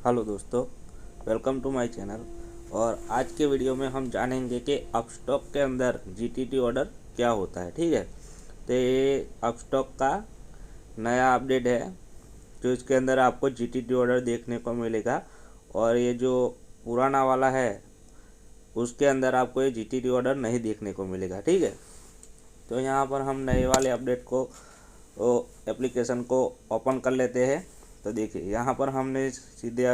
Hello दोस्तों, welcome to my channel. और आज के वीडियो में हम जानेंगे कि अपस्टॉक के अंदर जीटीटी ऑर्डर क्या होता है। ठीक है, तो ये अपस्टॉक का नया अपडेट है जो इसके अंदर आपको जीटीटी ऑर्डर देखने को मिलेगा। और ये जो पुराना वाला है उसके अंदर आपको ये जीटीटी ऑर्डर नहीं देखने को मिलेगा। ठीक है, तो यहाँ पर हम नए वाले अपडेट को एप्लीकेशन को ओपन कर लेते हैं। तो देखिए यहाँ पर हमने सीधे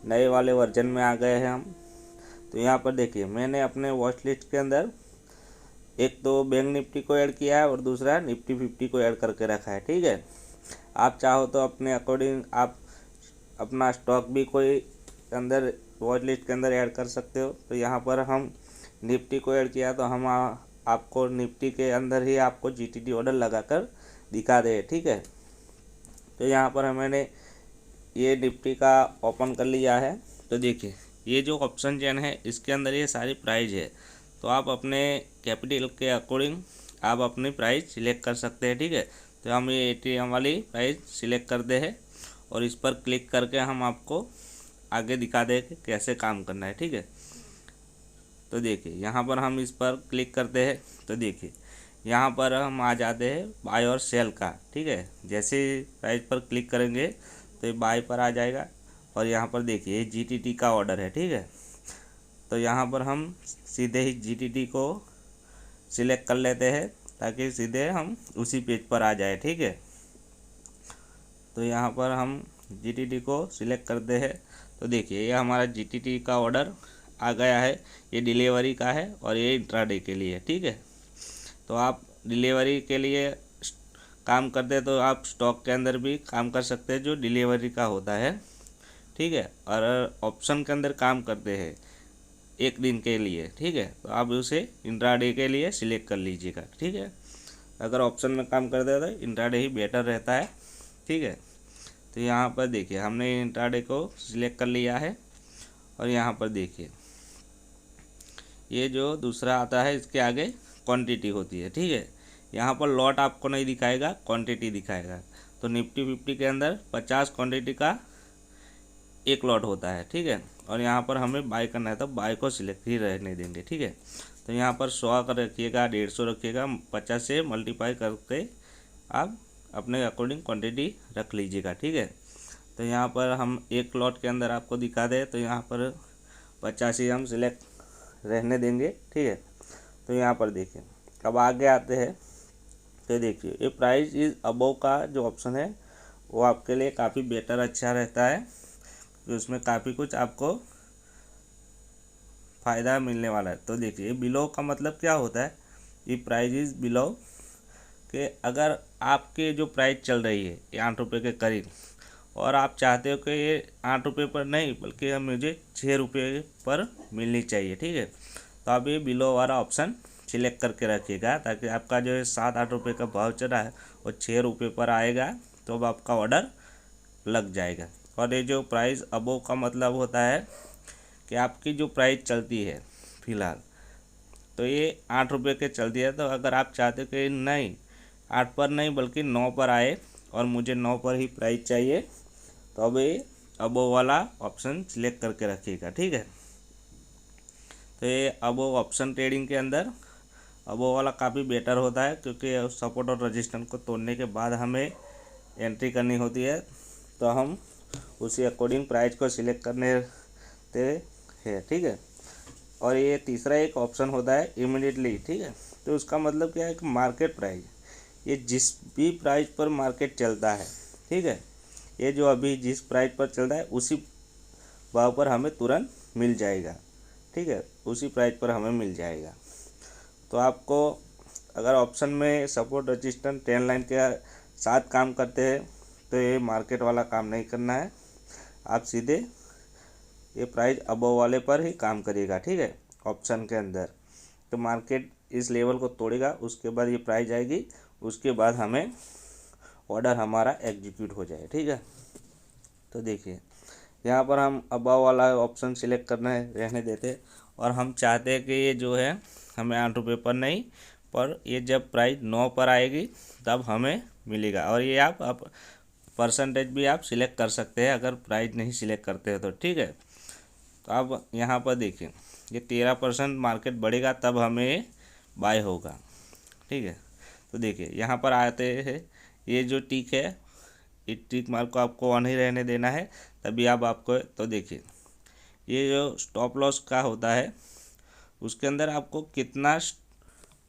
नए वाले वर्जन में आ गए हैं हम। तो यहाँ पर देखिए मैंने अपने वॉच लिस्ट के अंदर एक तो बैंक निफ्टी को ऐड किया है और दूसरा निफ्टी 50 को ऐड करके रखा है। ठीक है, आप चाहो तो अपने अकॉर्डिंग आप अपना स्टॉक भी कोई अंदर वॉच लिस्ट के अंदर ऐड कर सकते हो। तो यहाँ पर हम निफ्टी को ऐड किया तो हम आपको निफ्टी के अंदर ही आपको जीटीटी ऑर्डर लगाकर दिखा दे। ठीक है, तो यहाँ पर मैंने ये निफ्टी का ओपन कर लिया है। तो देखिए ये जो ऑप्शन चेन है इसके अंदर ये सारी प्राइस है। तो आप अपने कैपिटल के अकॉर्डिंग आप अपनी प्राइस सिलेक्ट कर सकते हैं। ठीक है, तो हम ये एटीएम वाली प्राइस सिलेक्ट कर दे हैं और इस पर क्लिक करके हम आपको आगे दिखा दें कि कैसे काम करना है। ठीक है, तो देखिए यहाँ पर हम इस पर क्लिक करते हैं तो देखिए यहाँ पर हम आ जाते हैं बाय और सेल का। ठीक है, जैसे प्राइस पर क्लिक करेंगे तो ये बाय पर आ जाएगा और यहाँ पर देखिए जीटीटी का ऑर्डर है। ठीक है, तो यहाँ पर हम सीधे ही जीटीटी को सिलेक्ट कर लेते हैं ताकि सीधे हम उसी पेज पर आ जाए। ठीक है, तो यहाँ पर हम जीटीटी को सिलेक्ट करते हैं तो देखिए ये हमारा जीटीटी का ऑर्डर आ गया है। ये डिलीवरी का है और ये इंट्राडे के लिए। ठीक है, तो आप डिलीवरी के लिए काम करते हैं तो आप स्टॉक के अंदर भी काम कर सकते हैं जो डिलीवरी का होता है। ठीक है, और ऑप्शन के अंदर काम करते हैं एक दिन के लिए। ठीक है, तो आप उसे इंट्राडे के लिए सिलेक्ट कर लीजिएगा। ठीक है, अगर ऑप्शन में काम करते हैं तो इंट्राडे ही बेटर रहता है। ठीक है, तो यहाँ पर देखिए हमने इंट्राडे को सिलेक्ट कर लिया है और यहाँ पर देखिए ये जो दूसरा आता है इसके आगे क्वांटिटी होती है। ठीक है, यहाँ पर लॉट आपको नहीं दिखाएगा, क्वांटिटी दिखाएगा। तो निफ्टी 50 के अंदर 50 क्वांटिटी का एक लॉट होता है। ठीक है, और यहाँ पर हमें बाय करना है तो बाय को सिलेक्ट ही रहने देंगे। ठीक है, तो यहाँ पर 100 का रखिएगा, 150 रखिएगा, 50 से मल्टीप्लाई करके आप अपने अकॉर्डिंग क्वांटिटी रख लीजिएगा। ठीक है, तो यहाँ पर हम एक लॉट के अंदर आपको दिखा दें तो यहाँ पर 50 ही हम सिलेक्ट रहने देंगे। ठीक है, तो यहाँ पर देखिए अब आगे आते हैं तो देखिए ये प्राइस इज़ अबव का जो ऑप्शन है वो आपके लिए काफ़ी बेटर अच्छा रहता है कि उसमें काफ़ी कुछ आपको फ़ायदा मिलने वाला है। तो देखिए बिलो का मतलब क्या होता है, ये प्राइस इज़ बिलो कि अगर आपके जो प्राइस चल रही है ये 8 रुपये के करीब और आप चाहते हो कि ये 8 रुपये पर नहीं बल्कि मुझे 6 रुपये पर मिलनी चाहिए। ठीक है, तो आप ये बिलो वाला ऑप्शन सिलेक्ट करके रखिएगा ताकि आपका जो 7-8 रुपये का भाव चल रहा है वो 6 रुपये पर आएगा तो अब आपका ऑर्डर लग जाएगा। और ये जो प्राइस अबव का मतलब होता है कि आपकी जो प्राइस चलती है फ़िलहाल तो ये 8 रुपये के चलती है। तो अगर आप चाहते कि नहीं 8 पर नहीं बल्कि 9 पर आए और मुझे 9 पर ही प्राइस चाहिए तो अब ये अबव वाला ऑप्शन सिलेक्ट करके रखिएगा। ठीक है, तो ये अबव ऑप्शन ट्रेडिंग के अंदर अबव वाला काफ़ी बेटर होता है क्योंकि सपोर्ट और रजिस्टेंस को तोड़ने के बाद हमें एंट्री करनी होती है तो हम उसी अकॉर्डिंग प्राइस को सिलेक्ट करने देते हैं। ठीक है, और ये तीसरा एक ऑप्शन होता है इमीडिएटली। ठीक है, तो उसका मतलब क्या है कि मार्केट प्राइस ये जिस भी प्राइस पर मार्केट चलता है। ठीक है, ये जो अभी जिस प्राइस पर चल रहा है उसी भाव पर हमें तुरंत मिल जाएगा। ठीक है, उसी प्राइस पर हमें मिल जाएगा। तो आपको अगर ऑप्शन में सपोर्ट रजिस्टेंस ट्रेंड लाइन के साथ काम करते हैं तो ये मार्केट वाला काम नहीं करना है, आप सीधे ये प्राइस अबव वाले पर ही काम करिएगा। ठीक है, ऑप्शन के अंदर तो मार्केट इस लेवल को तोड़ेगा उसके बाद ये प्राइस आएगी, उसके बाद हमें ऑर्डर हमारा एग्जीक्यूट हो जाए। ठीक है, तो देखिए यहाँ पर हम अबव वाला ऑप्शन सिलेक्ट करना है रहने देते और हम चाहते हैं कि ये जो है हमें 8 रुपये पर नहीं पर ये जब प्राइस 9 पर आएगी तब हमें मिलेगा। और ये आप परसेंटेज भी आप सिलेक्ट कर सकते हैं अगर प्राइस नहीं सिलेक्ट करते हैं तो, ठीक है। तो अब यहाँ पर देखिए ये 13% मार्केट बढ़ेगा तब हमें बाय होगा, ठीक है। तो देखिए यहाँ पर आते हैं, ये जो टिक है इस टिक मार्क को आपको ऑन ही रहने देना है, तभी आप आपको, तो देखिए ये जो स्टॉप लॉस का होता है उसके अंदर आपको कितना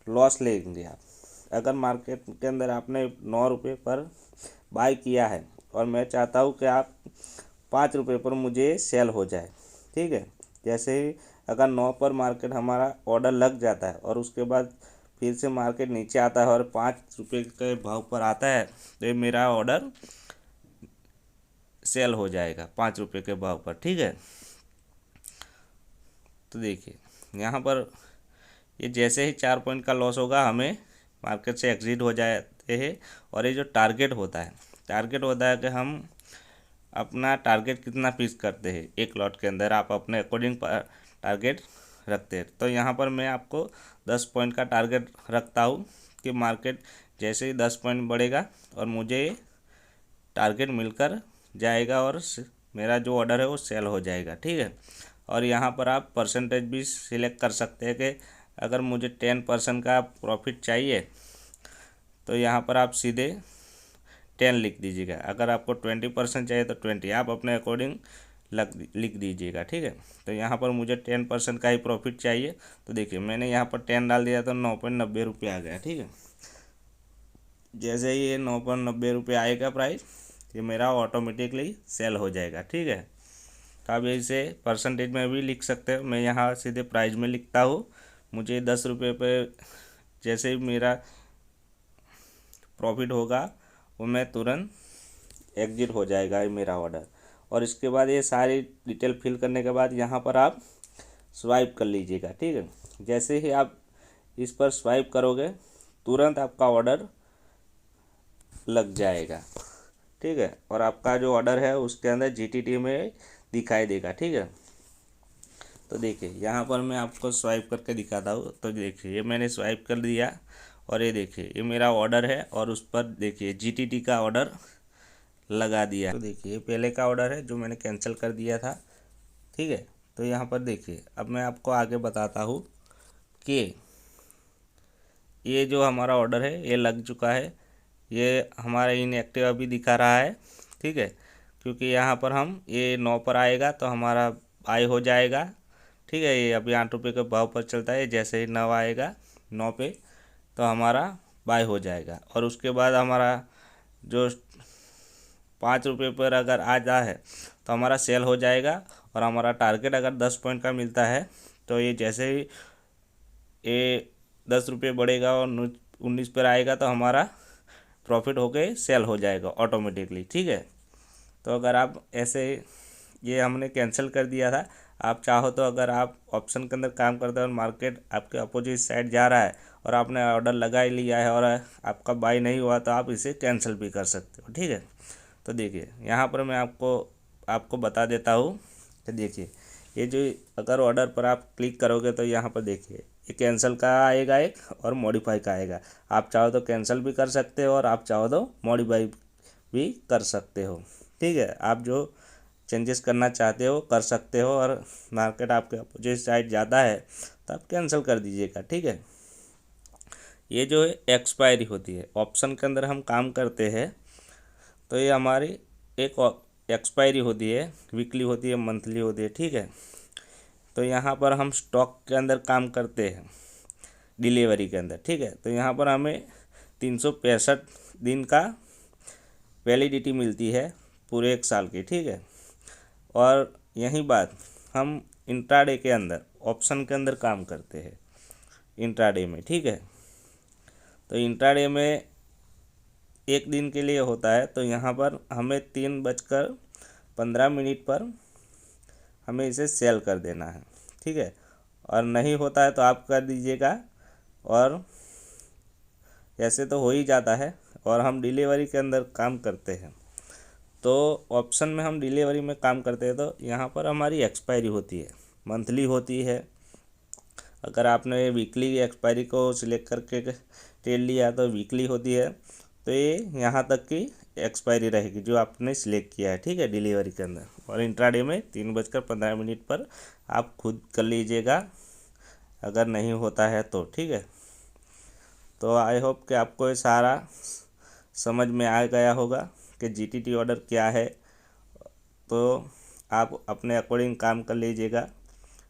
लॉस लेंगे आप। अगर मार्केट के अंदर आपने 9 रुपये पर बाय किया है और मैं चाहता हूँ कि आप 5 रुपये पर मुझे सेल हो जाए, ठीक है। जैसे ही अगर 9 पर मार्केट हमारा ऑर्डर लग जाता है और उसके बाद फिर से मार्केट नीचे आता है और 5 रुपये के भाव पर आता है तो ये मेरा ऑर्डर सेल हो जाएगा 5 रुपये के भाव पर, ठीक है। तो देखिए यहाँ पर ये जैसे ही 4 पॉइंट का लॉस होगा हमें मार्केट से एग्जिट हो जाते हैं। और ये जो टारगेट होता है कि हम अपना टारगेट कितना फिक्स करते हैं एक लॉट के अंदर, आप अपने अकॉर्डिंग टारगेट रखते हैं। तो यहाँ पर मैं आपको 10 पॉइंट का टारगेट रखता हूँ कि मार्केट जैसे ही 10 पॉइंट बढ़ेगा और मुझे टारगेट मिलकर जाएगा और मेरा जो ऑर्डर है वो सेल हो जाएगा, ठीक है। और यहाँ पर आप परसेंटेज भी सिलेक्ट कर सकते हैं कि अगर मुझे 10% का प्रॉफिट चाहिए तो यहाँ पर आप सीधे 10 लिख दीजिएगा। अगर आपको 20% चाहिए तो 20 आप अपने अकॉर्डिंग लिख दीजिएगा, ठीक है। तो यहाँ पर मुझे 10% का ही प्रॉफिट चाहिए, तो देखिए मैंने यहाँ पर 10 डाल दिया तो 9.90 रुपये आ गया, ठीक है। जैसे ही ये 9.90 रुपये आएगा प्राइस, ये मेरा ऑटोमेटिकली सेल हो जाएगा, ठीक है। तो आप इसे परसेंटेज में भी लिख सकते हो, मैं यहाँ सीधे प्राइस में लिखता हूँ। मुझे 10 रुपये पे जैसे ही मेरा प्रॉफिट होगा वो मैं तुरंत एग्जिट हो जाएगा मेरा ऑर्डर। और इसके बाद ये सारी डिटेल फिल करने के बाद यहाँ पर आप स्वाइप कर लीजिएगा, ठीक है। जैसे ही आप इस पर स्वाइप करोगे तुरंत आपका ऑर्डर लग जाएगा, ठीक है। और आपका जो ऑर्डर है उसके अंदर जीटीटी में दिखाई देगा, ठीक है। तो देखिए यहाँ पर मैं आपको स्वाइप करके दिखाता हूँ। तो देखिए ये मैंने स्वाइप कर दिया और ये देखिए ये मेरा ऑर्डर है और उस पर देखिए जीटीटी का ऑर्डर लगा दिया। तो देखिए ये पहले का ऑर्डर है जो मैंने कैंसिल कर दिया था, ठीक है। तो यहाँ पर देखिए अब मैं आपको आगे बताता हूँ कि ये जो हमारा ऑर्डर है ये लग चुका है, ये हमारा इनएक्टिव अभी दिखा रहा है, ठीक है। क्योंकि यहाँ पर हम ये 9 पर आएगा तो हमारा बाय हो जाएगा, ठीक है। ये अभी 8 रुपये के भाव पर चलता है, जैसे ही 9 आएगा 9 पे तो हमारा बाय हो जाएगा। और उसके बाद हमारा जो 5 रुपये पर अगर आ जा है तो हमारा सेल हो जाएगा। और हमारा टारगेट अगर 10 पॉइंट का मिलता है तो ये जैसे ही ये 10 रुपये बढ़ेगा और 19 पर आएगा तो हमारा प्रॉफिट होके सेल हो जाएगा ऑटोमेटिकली, ठीक है। तो अगर आप ऐसे, ये हमने कैंसिल कर दिया था, आप चाहो तो अगर आप ऑप्शन के अंदर काम करते हो और मार्केट आपके अपोजिट साइड जा रहा है और आपने ऑर्डर लगा ही लिया है और आपका बाई नहीं हुआ तो आप इसे कैंसिल भी कर सकते हो, ठीक है। तो देखिए यहाँ पर मैं आपको बता देता हूँ कि देखिए ये जो अगर ऑर्डर पर आप क्लिक करोगे तो यहाँ पर देखिए ये कैंसिल का आएगा एक और मॉडिफाई का आएगा। आप चाहो तो कैंसिल भी कर सकते हो और आप चाहो तो मॉडिफाई भी कर सकते हो, ठीक है। आप जो चेंजेस करना चाहते हो कर सकते हो और मार्केट आपके अपोजिट साइड ज़्यादा है तो आप कैंसिल कर दीजिएगा, ठीक है। ये जो है एक्सपायरी होती है, ऑप्शन के अंदर हम काम करते हैं तो ये हमारी एक एक्सपायरी होती है, वीकली होती है, मंथली होती है, ठीक है। तो यहाँ पर हम स्टॉक के अंदर काम करते हैं डिलीवरी के अंदर, ठीक है। तो यहाँ पर हमें 365 दिन का वैलिडिटी मिलती है पूरे 1 साल की, ठीक है। और यही बात हम इंट्राडे के अंदर ऑप्शन के अंदर काम करते हैं इंट्राडे में, ठीक है। तो इंट्राडे में 1 दिन के लिए होता है तो यहाँ पर हमें 3:15 पर हमें इसे सेल कर देना है, ठीक है। और नहीं होता है तो आप कर दीजिएगा, और ऐसे तो हो ही जाता है। और हम डिलीवरी के अंदर काम करते हैं तो ऑप्शन में हम डिलीवरी में काम करते हैं तो यहाँ पर हमारी एक्सपायरी होती है, मंथली होती है। अगर आपने वीकली एक्सपायरी को सिलेक्ट करके ट्रेड लिया तो वीकली होती है। तो ये यहाँ तक की एक्सपायरी रहेगी जो आपने सिलेक्ट किया है, ठीक है, डिलीवरी के अंदर। और इंट्राडे में 3:15 पर आप खुद कर लीजिएगा अगर नहीं होता है तो, ठीक है। तो आई होप कि आपको ये सारा समझ में आ गया होगा कि जीटीटी ऑर्डर क्या है। तो आप अपने अकॉर्डिंग काम कर लीजिएगा,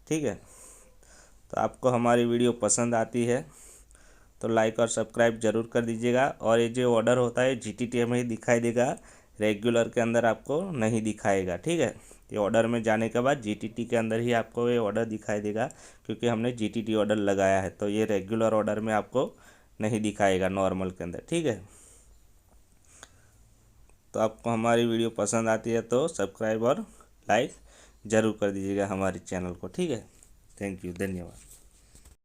ठीक है। तो आपको हमारी वीडियो पसंद आती है तो लाइक और सब्सक्राइब ज़रूर कर दीजिएगा। और ये जो ऑर्डर होता है जीटीटी में ही दिखाई देगा, रेगुलर के अंदर आपको नहीं दिखाएगा, ठीक है। ये ऑर्डर में जाने के बाद जीटीटी के अंदर ही आपको ये ऑर्डर दिखाई देगा, क्योंकि हमने जीटीटी ऑर्डर लगाया है। तो ये रेगुलर ऑर्डर में आपको नहीं दिखाएगा, नॉर्मल के अंदर, ठीक है। तो आपको हमारी वीडियो पसंद आती है तो सब्सक्राइब और लाइक ज़रूर कर दीजिएगा हमारे चैनल को, ठीक है। थैंक यू, धन्यवाद।